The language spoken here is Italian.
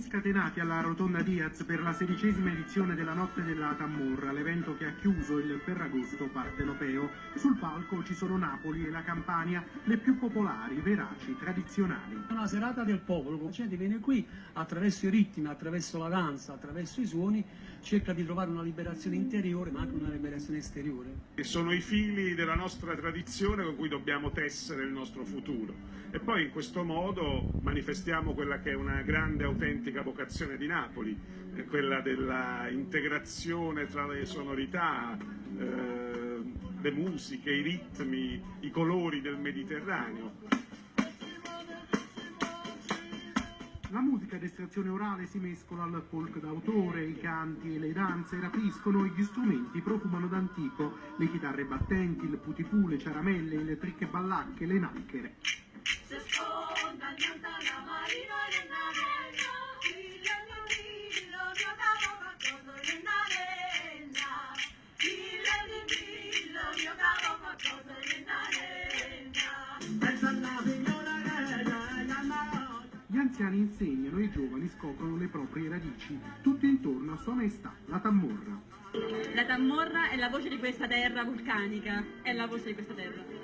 scatenati alla Rotonda Diaz per la 16ª edizione della Notte della Tamorra, l'evento che ha chiuso il Ferragosto partenopeo. Sul palco ci sono Napoli e la Campania, le più popolari, veraci, tradizionali. È una serata del popolo, la gente viene qui attraverso i ritmi, attraverso la danza, attraverso i suoni, cerca di trovare una liberazione interiore ma anche una liberazione esteriore. E sono i fili della nostra tradizione con cui dobbiamo tessere il nostro futuro. E poi in questo modo manifestiamo quella che è una grande autentica vocazione di Napoli, quella della integrazione tra le sonorità, le musiche, i ritmi, i colori del Mediterraneo. La musica ad estrazione orale si mescola al folk d'autore, i canti e le danze rapiscono e gli strumenti profumano d'antico, le chitarre battenti, il putipù, le ciaramelle, le tricche ballacche, le nacchere. Gli anziani insegnano e i giovani scoprono le proprie radici, tutto intorno a Sua Maestà, la Tamorra. La Tamorra è la voce di questa terra vulcanica, è la voce di questa terra.